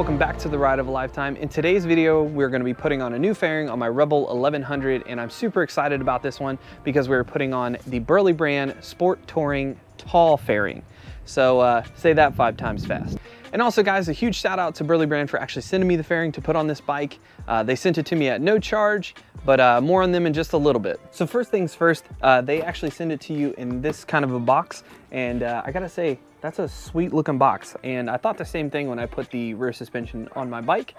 welcome back to the Ride of a Lifetime. In today's video, we're going to be putting on a new fairing on my Rebel 1100, and I'm super excited about this one because we're putting on the Burly Brand Sport Touring Tall Fairing. So say that 5 times fast. And also guys, a huge shout out to Burly Brand for actually sending me the fairing to put on this bike. They sent it to me at no charge, but more on them in just a little bit. So first things first, they actually send it to you in this kind of a box. And I gotta say, that's a sweet looking box. And I thought the same thing when I put the rear suspension on my bike.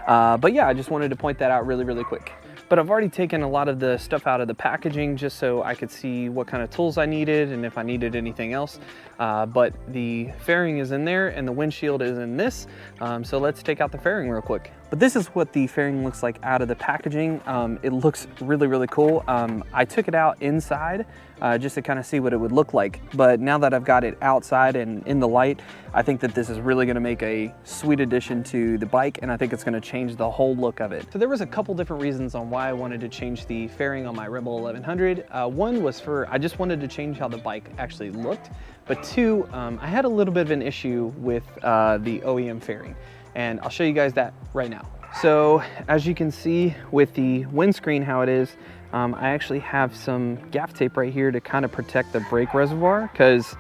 But yeah, I just wanted to point that out really quick. But I've already taken a lot of the stuff out of the packaging just so I could see what kind of tools I needed and if I needed anything else. But the fairing is in there and the windshield is in this. So let's take out the fairing real quick. But this is what the fairing looks like out of the packaging. It looks really cool. I took it out inside just to kind of see what it would look like. But now that I've got it outside and in the light, I think that this is really gonna make a sweet addition to the bike, and I think it's gonna change the whole look of it. So there was a couple different reasons on why I wanted to change the fairing on my Rebel 1100. One was I just wanted to change how the bike actually looked. But two, I had a little bit of an issue with the OEM fairing, and I'll show you guys that right now. So as you can see with the windscreen how it is, I actually have some gaff tape right here to kind of protect the brake reservoir, because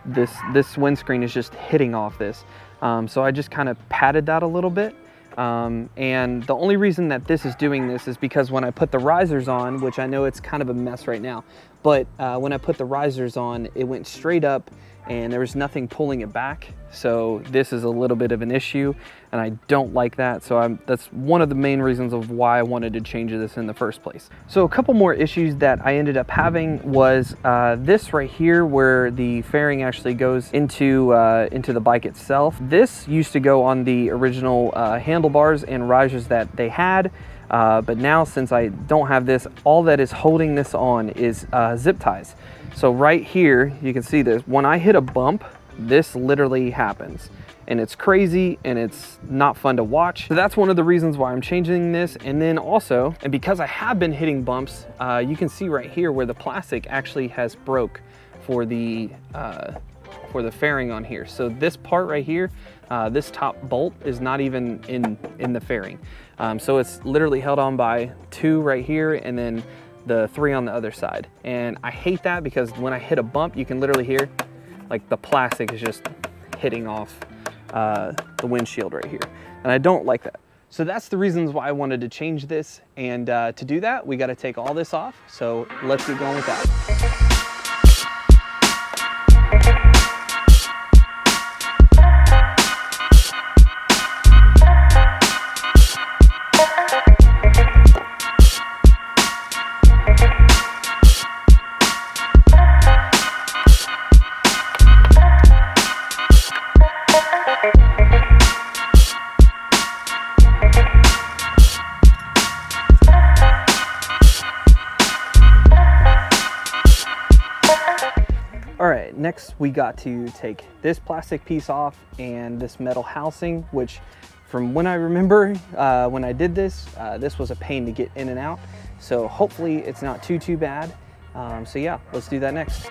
this windscreen is just hitting off this. So I just kind of patted that a little bit. And the only reason that this is doing this is because when I put the risers on, which I know it's kind of a mess right now, but when I put the risers on, it went straight up and there was nothing pulling it back. So this is a little bit of an issue and I don't like that. So that's one of the main reasons of why I wanted to change this in the first place. So a couple more issues that I ended up having was this right here where the fairing actually goes into the bike itself. This used to go on the original handlebars and risers that they had. But now since I don't have this, all that is holding this on is zip ties. So right here, you can see this. When I hit a bump, this literally happens. And it's crazy and it's not fun to watch. So that's one of the reasons why I'm changing this. And then also, and because I have been hitting bumps, you can see right here where the plastic actually has broke for the fairing on here. So this part right here, this top bolt is not even in the fairing. So it's literally held on by 2 right here and then the 3 on the other side. And I hate that because when I hit a bump, you can literally hear like the plastic is just hitting off the windshield right here. And I don't like that. So that's the reasons why I wanted to change this. And to do that, we got to take all this off. So let's get going with that. All right, next we got to take this plastic piece off and this metal housing, which from when I remember when I did this, this was a pain to get in and out. So hopefully it's not too bad. So yeah, let's do that next.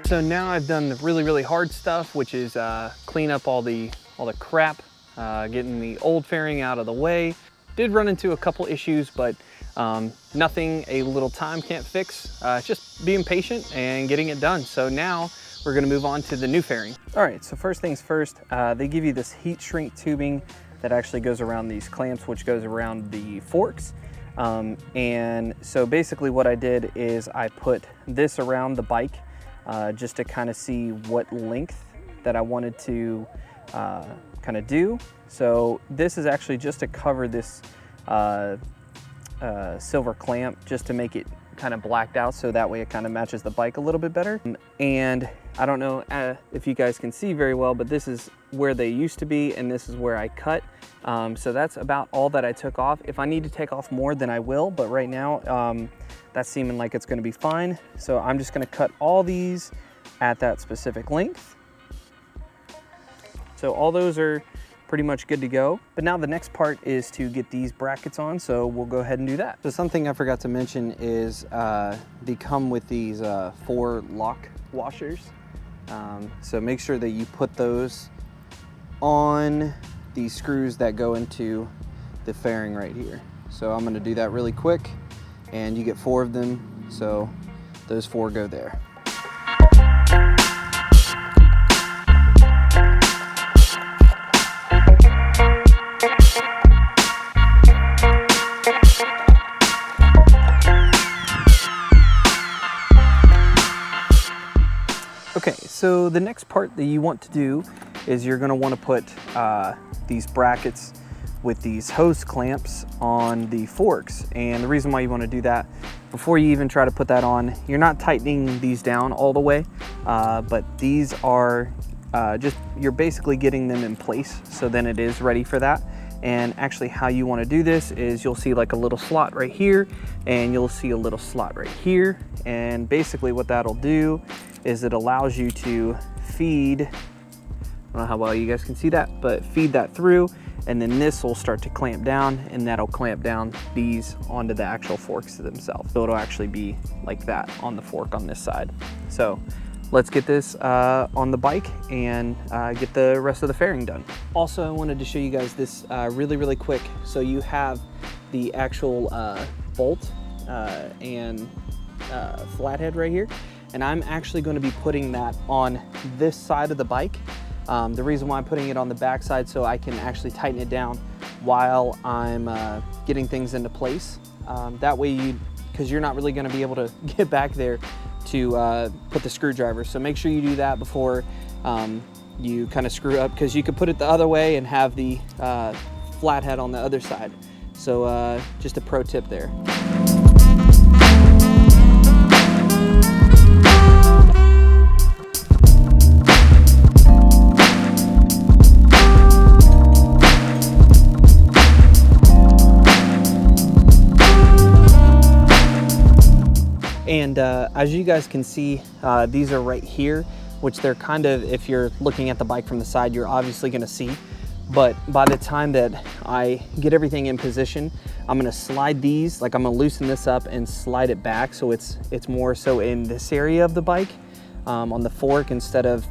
So now I've done the really hard stuff, which is clean up all the crap, getting the old fairing out of the way. Did run into a couple issues, but nothing a little time can't fix. Just being patient and getting it done. So now we're gonna move on to the new fairing. All right, so first things first, they give you this heat shrink tubing that actually goes around these clamps, which goes around the forks. And so basically what I did is I put this around the bike just to kind of see what length that I wanted to kind of do. So this is actually just to cover this silver clamp, just to make it kind of blacked out so that way it kind of matches the bike a little bit better. And I don't know if you guys can see very well, but this is where they used to be and this is where I cut. So that's about all that I took off. If I need to take off more, then I will, but right now that's seeming like it's gonna be fine. So I'm just gonna cut all these at that specific length. So all those are pretty much good to go. But now the next part is to get these brackets on, so we'll go ahead and do that. So something I forgot to mention is they come with these 4 lock washers. So make sure that you put those on the screws that go into the fairing right here. So I'm gonna do that really quick, and you get 4 of them, so those 4 go there. Okay, so the next part that you want to do is you're gonna wanna put these brackets with these hose clamps on the forks. And the reason why you wanna do that, before you even try to put that on, you're not tightening these down all the way, but these are you're basically getting them in place, so then it is ready for that. And actually how you wanna do this is you'll see like a little slot right here, and you'll see a little slot right here. And basically what that'll do is it allows you to feed, I don't know how well you guys can see that, but feed that through, and then this will start to clamp down, and that'll clamp down these onto the actual forks themselves. So it'll actually be like that on the fork on this side. So let's get this on the bike and get the rest of the fairing done. Also, I wanted to show you guys this really quick. So you have the actual bolt and flathead right here. And I'm actually going to be putting that on this side of the bike. The reason why I'm putting it on the back side, so I can actually tighten it down while I'm getting things into place. That way because you're not really going to be able to get back there to put the screwdriver. So make sure you do that before you kind of screw up, because you could put it the other way and have the flathead on the other side. So just a pro tip there. And as you guys can see, these are right here, which they're kind of, if you're looking at the bike from the side, you're obviously gonna see. But by the time that I get everything in position, I'm gonna slide these, like I'm gonna loosen this up and slide it back so it's more so in this area of the bike, on the fork, instead of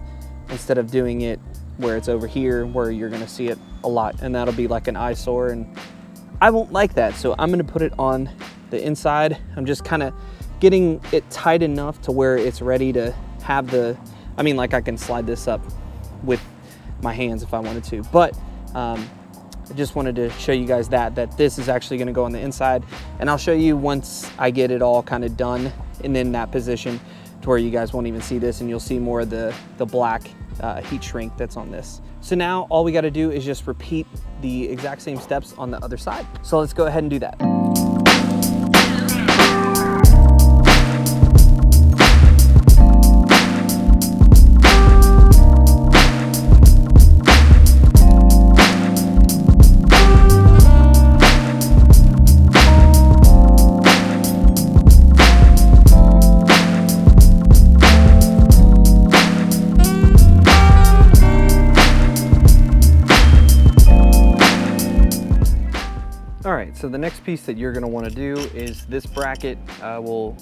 doing it where it's over here where you're gonna see it a lot, and that'll be like an eyesore, and I won't like that. So I'm gonna put it on the inside. I'm just kind of getting it tight enough to where it's ready to have like I can slide this up with my hands if I wanted to, but I just wanted to show you guys that this is actually gonna go on the inside, and I'll show you once I get it all kind of done and in that position to where you guys won't even see this, and you'll see more of the black heat shrink that's on this. So now all we gotta do is just repeat the exact same steps on the other side. So let's go ahead and do that. So the next piece that you're going to want to do is this bracket will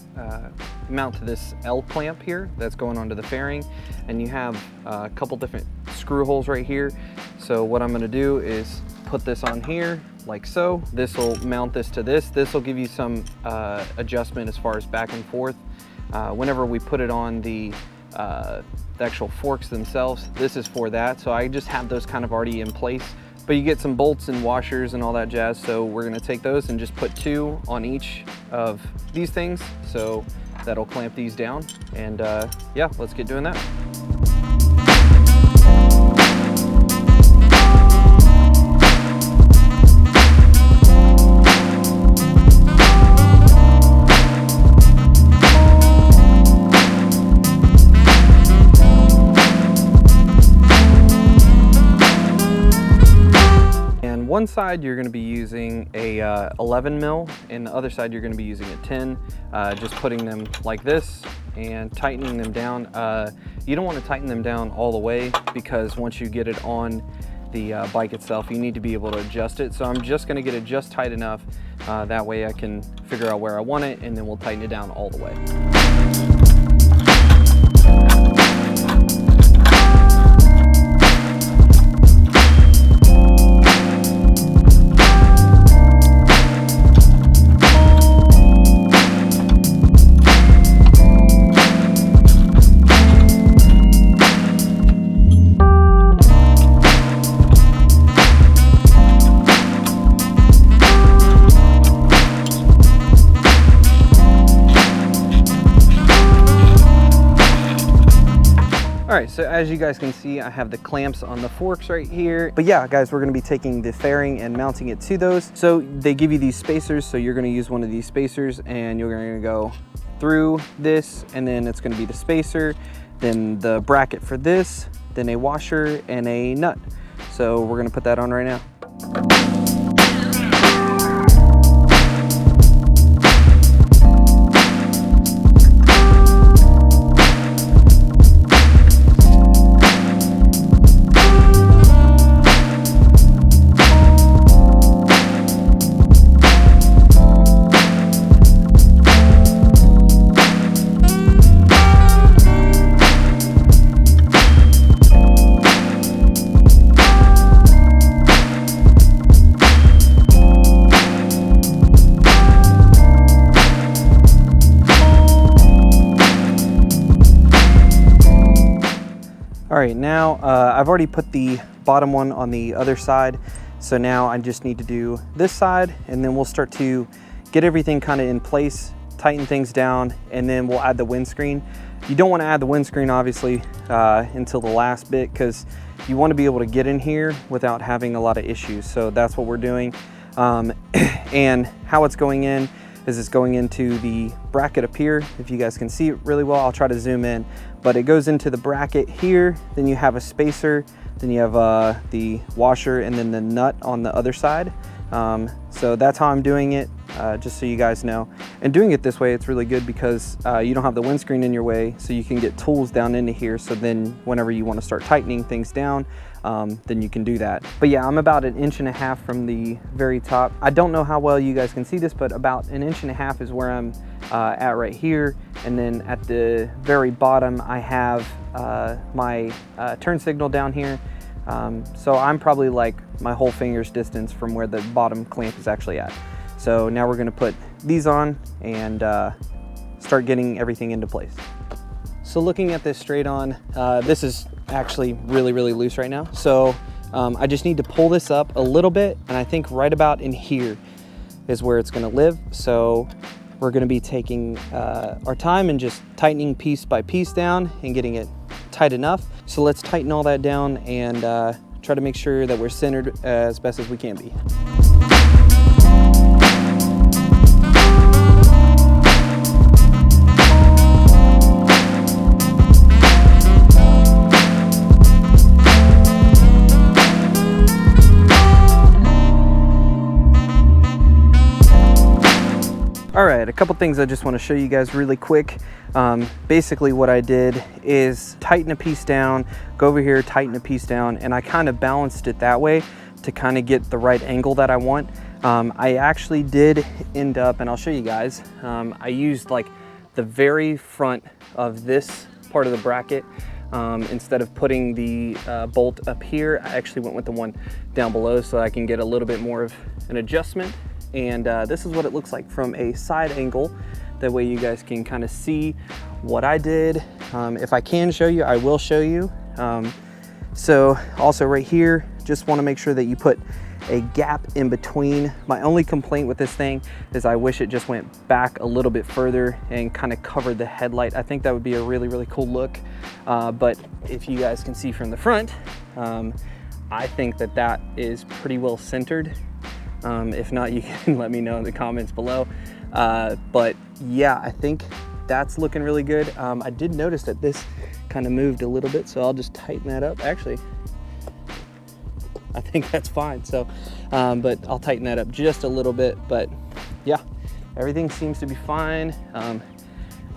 mount to this L clamp here that's going onto the fairing, and you have a couple different screw holes right here. So what I'm going to do is put this on here like so. This will mount this to this. This will give you some adjustment as far as back and forth. Whenever we put it on the actual forks themselves, this is for that. So I just have those kind of already in place. But you get some bolts and washers and all that jazz, so we're gonna take those and just put 2 on each of these things, so that'll clamp these down. And yeah, let's get doing that. One side you're going to be using a 11 mil, and the other side you're going to be using a 10, just putting them like this and tightening them down. You don't want to tighten them down all the way, because once you get it on the bike itself, you need to be able to adjust it. So I'm just going to get it just tight enough, that way I can figure out where I want it, and then we'll tighten it down all the way. All right, so as you guys can see, I have the clamps on the forks right here. But yeah, guys, we're gonna be taking the fairing and mounting it to those. So they give you these spacers, so you're gonna use one of these spacers, and you're gonna go through this, and then it's gonna be the spacer, then the bracket for this, then a washer and a nut. So we're gonna put that on right now. All right, now I've already put the bottom one on the other side. So now I just need to do this side, and then we'll start to get everything kind of in place, tighten things down, and then we'll add the windscreen. You don't want to add the windscreen, obviously, until the last bit, because you want to be able to get in here without having a lot of issues. So that's what we're doing. And how it's going in is it's going into the bracket up here. If you guys can see it really well, I'll try to zoom in, but it goes into the bracket here. Then you have a spacer, then you have the washer, and then the nut on the other side. So that's how I'm doing it, just so you guys know. And doing it this way, it's really good because you don't have the windscreen in your way, so you can get tools down into here. So then whenever you want to start tightening things down, then you can do that. But yeah, I'm about 1.5 inches from the very top. I don't know how well you guys can see this, but about 1.5 inches is where I'm at right here. And then at the very bottom, I have my turn signal down here. So I'm probably like my whole finger's distance from where the bottom clamp is actually at. So now we're gonna put these on and start getting everything into place. So looking at this straight on, this is actually really, really loose right now. So I just need to pull this up a little bit, and I think right about in here is where it's gonna live. So we're gonna be taking our time and just tightening piece by piece down and getting it tight enough. So let's tighten all that down and try to make sure that we're centered as best as we can be. All right, a couple things I just want to show you guys really quick. Basically what I did is tighten a piece down, go over here, tighten a piece down, and I kind of balanced it that way to kind of get the right angle that I want. I actually did end up, and I'll show you guys, I used like the very front of this part of the bracket. Instead of putting the bolt up here, I actually went with the one down below so I can get a little bit more of an adjustment. And this is what it looks like from a side angle. That way you guys can kind of see what I did. If I can show you, I will show you. So also right here, just want to make sure that you put a gap in between. My only complaint with this thing is I wish it just went back a little bit further and kind of covered the headlight. I think that would be a really, really cool look. But if you guys can see from the front, I think that that is pretty well centered. If not, you can let me know in the comments below. But yeah, I think that's looking really good. I did notice that this kind of moved a little bit, so I'll just tighten that up. Actually, I think that's fine. So, but I'll tighten that up just a little bit. But yeah, everything seems to be fine.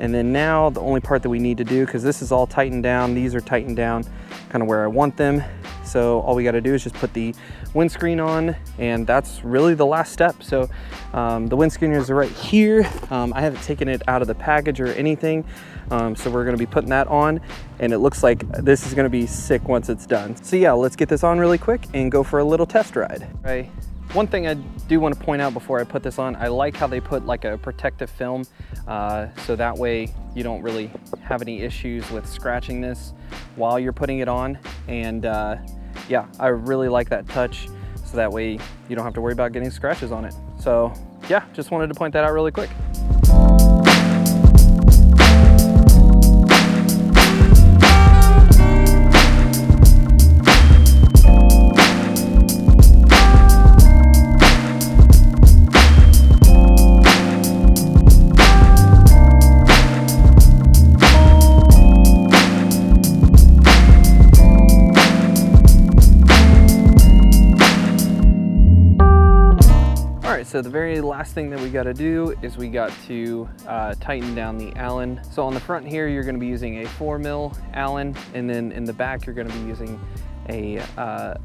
And then now the only part that we need to do, because this is all tightened down, these are tightened down kind of where I want them. So all we got to do is just put the windscreen on, and that's really the last step. So the windscreeners are right here. I haven't taken it out of the package or anything. So we're going to be putting that on, and it looks like this is going to be sick once it's done. So yeah, let's get this on really quick and go for a little test ride. Right. One thing I do want to point out before I put this on, I like how they put like a protective film, so that way you don't really have any issues with scratching this while you're putting it on. And yeah, I really like that touch, so that way you don't have to worry about getting scratches on it. So yeah, just wanted to point that out really quick. So the very last thing that we got to do is we got to tighten down the Allen. So on the front here, you're going to be using a 4mm Allen, and then in the back, you're going to be using a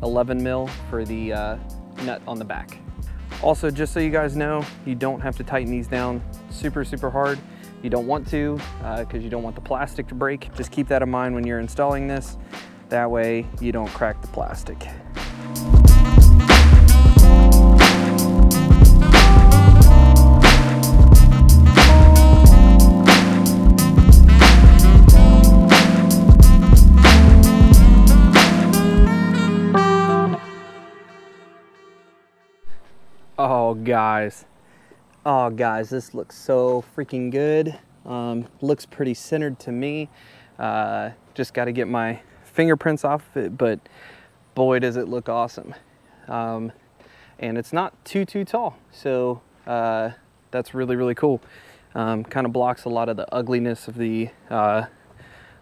11mm for the nut on the back. Also, just so you guys know, you don't have to tighten these down super hard. You don't want to, because you don't want the plastic to break. Just keep that in mind when you're installing this. That way you don't crack the plastic. Oh guys, this looks so freaking good. Looks pretty centered to me. Just got to get my fingerprints off of it, but boy does it look awesome. And it's not too tall, so that's really cool. Kind of blocks a lot of the ugliness of the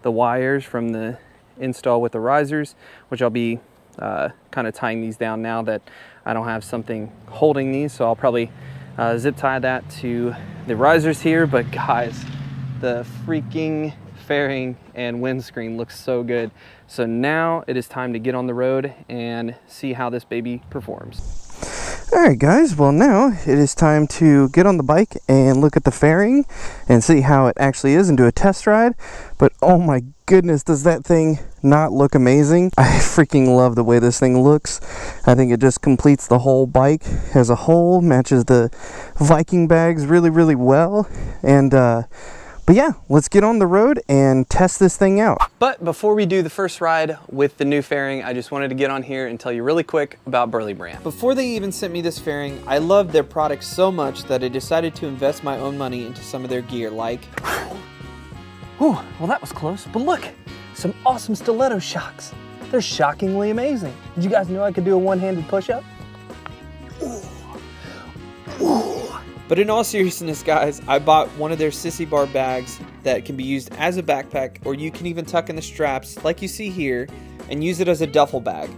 wires from the install with the risers, which I'll be kind of tying these down now that I don't have something holding these. So I'll probably zip tie that to the risers here. But guys, the freaking fairing and windscreen looks so good. So now it is time to get on the road and see how this baby performs. All right guys, well now it is time to get on the bike and look at the fairing and see how it actually is and do a test ride. But oh my goodness, does that thing not look amazing? I freaking love the way this thing looks. I think it just completes the whole bike as a whole, matches the Viking bags really well. And but yeah, let's get on the road and test this thing out. But before we do the first ride with the new fairing, I just wanted to get on here and tell you really quick about Burly Brand. Before they even sent me this fairing, I loved their products so much that I decided to invest my own money into some of their gear, like... Whew, well that was close, but look, some awesome stiletto shocks. They're shockingly amazing. Did you guys know I could do a one-handed push-up? But in all seriousness, guys, I bought one of their sissy bar bags that can be used as a backpack, or you can even tuck in the straps like you see here and use it as a duffel bag.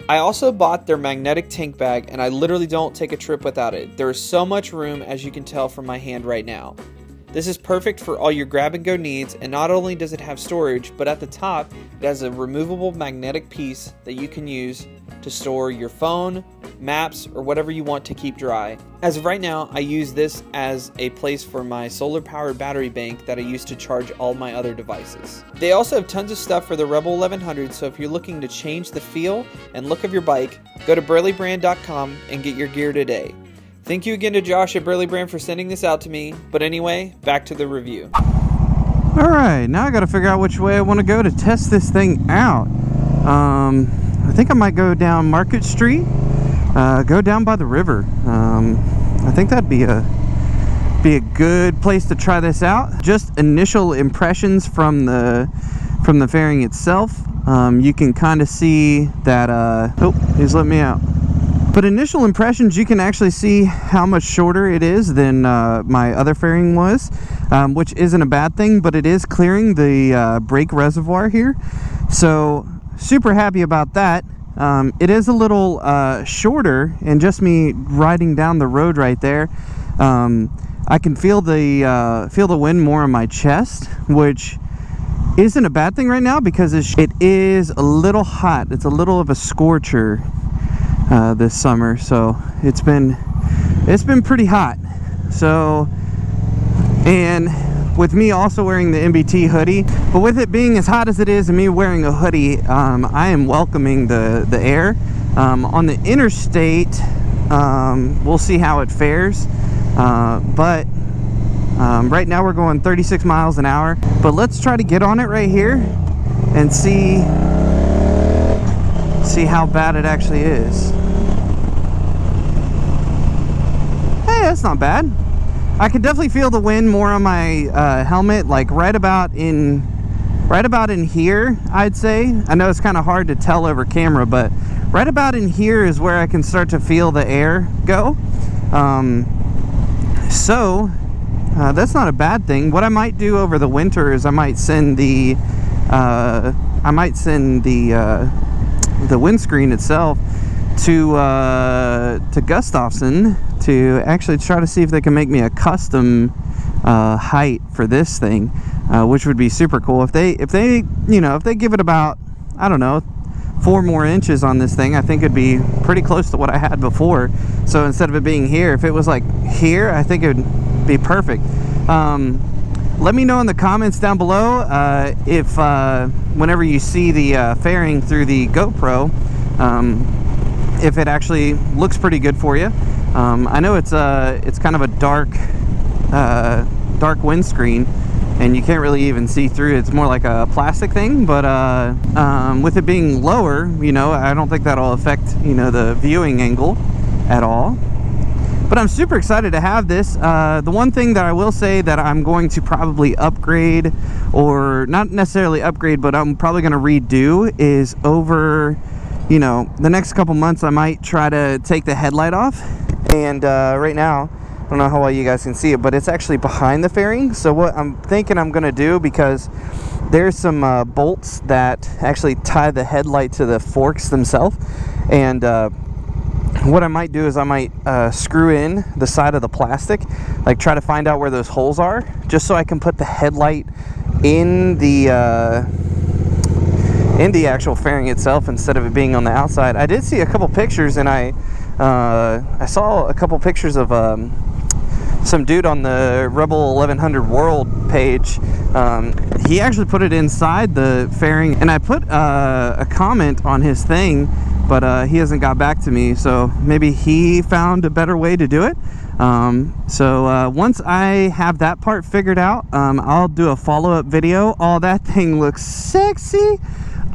I also bought their magnetic tank bag, and I literally don't take a trip without it. There is so much room, as you can tell from my hand right now. This is perfect for all your grab and go needs, and not only does it have storage, but at the top it has a removable magnetic piece that you can use to store your phone, maps, or whatever you want to keep dry. As of right now, I use this as a place for my solar powered battery bank that I use to charge all my other devices. They also have tons of stuff for the Rebel 1100, so if you're looking to change the feel and look of your bike, go to burlybrand.com and get your gear today. Thank you again to Josh at Burly Brand for sending this out to me, but anyway, back to the review. Alright, now I gotta figure out which way I want to go to test this thing out. I think I might go down Market Street, go down by the river. I think that'd be a good place to try this out. Just initial impressions from the fairing itself. You can kind of see that, oh, he's let me out. But initial impressions, you can actually see how much shorter it is than my other fairing was, which isn't a bad thing, but it is clearing the brake reservoir here. So super happy about that. It is a little shorter, and just me riding down the road right there, I I can feel the wind more on my chest, which isn't a bad thing right now because it is a little hot. It's a little of a scorcher this summer, so it's been pretty hot. So, and with me also wearing the MBT hoodie, but with it being as hot as it is and me wearing a hoodie, I am welcoming the air. On the interstate, we'll see how it fares, but right now we're going 36 miles an hour, but let's try to get on it right here and see how bad it actually is. Hey, that's not bad. I can definitely feel the wind more on my helmet, like right about in here, I'd say. I know it's kind of hard to tell over camera, but right about in here is where I can start to feel the air go. So that's not a bad thing. What I might do over the winter is I might send the windscreen itself to Gustafson to actually try to see if they can make me a custom height for this thing, which would be super cool. If they give it about, I don't know, 4 more inches on this thing, I think it'd be pretty close to what I had before. So instead of it being here, if it was like here, I think it would be perfect. Let me know in the comments down below if whenever you see the fairing through the GoPro, if it actually looks pretty good for you. I know it's kind of a dark windscreen, and you can't really even see through it. It's more like a plastic thing, but with it being lower, I don't think that'll affect the viewing angle at all. But I'm super excited to have this. The one thing that I will say that I'm going to probably upgrade, or not necessarily upgrade, but I'm probably going to redo, is over the next couple months I might try to take the headlight off. And right now, I don't know how well you guys can see it, but it's actually behind the fairing. So what I'm thinking I'm going to do, because there's some bolts that actually tie the headlight to the forks themselves, and what I might do is I might screw in the side of the plastic, like try to find out where those holes are, just so I can put the headlight in the actual fairing itself instead of it being on the outside. I did see a couple pictures, and I saw a couple pictures of some dude on the Rebel 1100 World page. He actually put it inside the fairing, and I put a comment on his thing, but he hasn't got back to me, so maybe he found a better way to do it. So once I have that part figured out, I'll do a follow-up video. Oh, that thing looks sexy.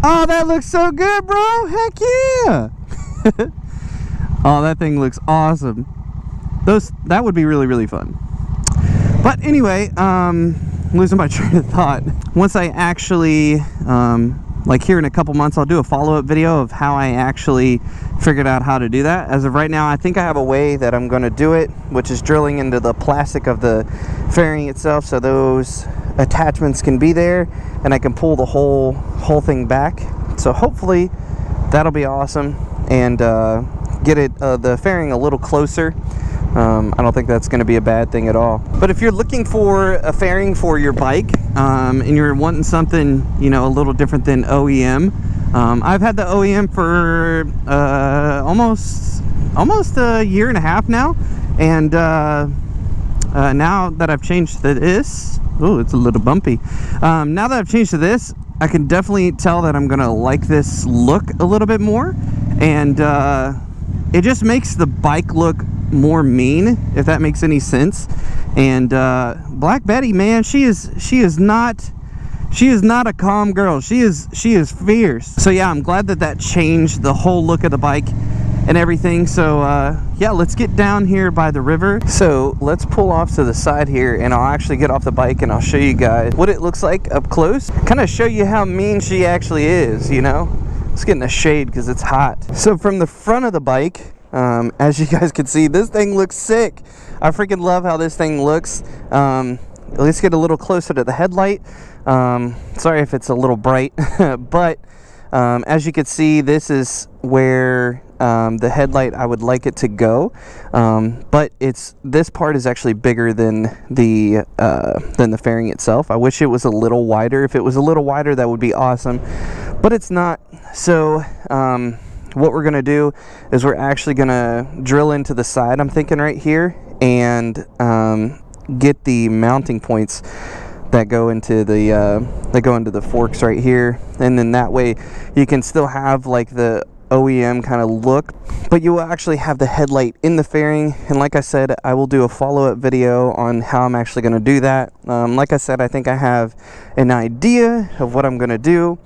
Oh, that looks so good, bro. Heck yeah. Oh, that thing looks awesome. That would be really, really fun. But anyway, losing my train of thought. Once I actually, like here in a couple months, I'll do a follow-up video of how I actually figured out how to do that. As of right now, I think I have a way that I'm going to do it, which is drilling into the plastic of the fairing itself, so those attachments can be there, and I can pull the whole thing back. So hopefully that'll be awesome, and get it the fairing a little closer. I don't think that's going to be a bad thing at all. But if you're looking for a fairing for your bike, and you're wanting something a little different than OEM, I've had the OEM for almost a year and a half now, and now that I've changed to this, oh, it's a little bumpy. Now that I've changed to this, I can definitely tell that I'm gonna like this look a little bit more, and it just makes the bike look more mean, if that makes any sense. And Black Betty, man, she is not a calm girl. She is fierce. So yeah, I'm glad that changed the whole look of the bike and everything. So yeah, let's get down here by the river. So let's pull off to the side here, and I'll actually get off the bike and I'll show you guys what it looks like up close, kind of show you how mean she actually is. Let's get in the shade because it's hot. So from the front of the bike, as you guys can see, this thing looks sick. I freaking love how this thing looks. Let's get a little closer to the headlight. Sorry if it's a little bright, but as you can see, this is where the headlight I would like it to go, but this part is actually bigger than the fairing itself. I wish it was a little wider. If it was a little wider, that would be awesome, but it's not. So what we're gonna do is we're actually gonna drill into the side, I'm thinking right here, and get the mounting points that go into the forks right here, and then that way you can still have like the OEM kind of look, but you will actually have the headlight in the fairing. And like I said, I will do a follow-up video on how I'm actually going to do that. Like I said, I think I have an idea of what I'm going to do.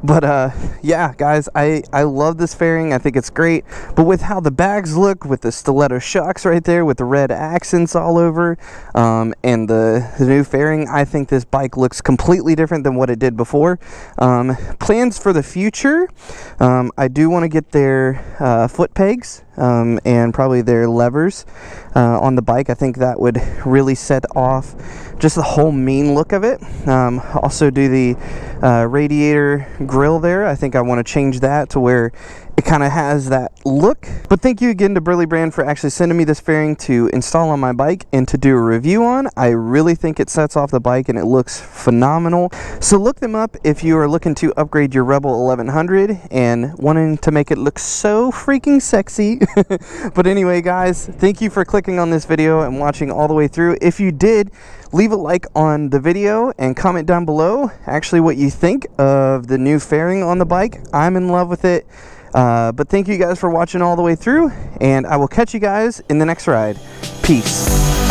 But yeah, guys, I love this fairing. I think it's great. But with how the bags look, with the stiletto shocks right there, with the red accents all over, and the new fairing, I think this bike looks completely different than what it did before. Plans for the future, I do want to get their foot pegs and probably their levers on the bike. I think that would really set off just the whole mean look of it. Also do the radiator grill there. I think I want to change that to where it kind of has that look. But thank you again to Burly Brand for actually sending me this fairing to install on my bike and to do a review on. I really think it sets off the bike and it looks phenomenal. So look them up if you are looking to upgrade your Rebel 1100 and wanting to make it look so freaking sexy. But anyway, guys, thank you for clicking on this video and watching all the way through. If you did, leave a like on the video and comment down below actually what you think of the new fairing on the bike. I'm in love with it. But thank you guys for watching all the way through, and I will catch you guys in the next ride. Peace.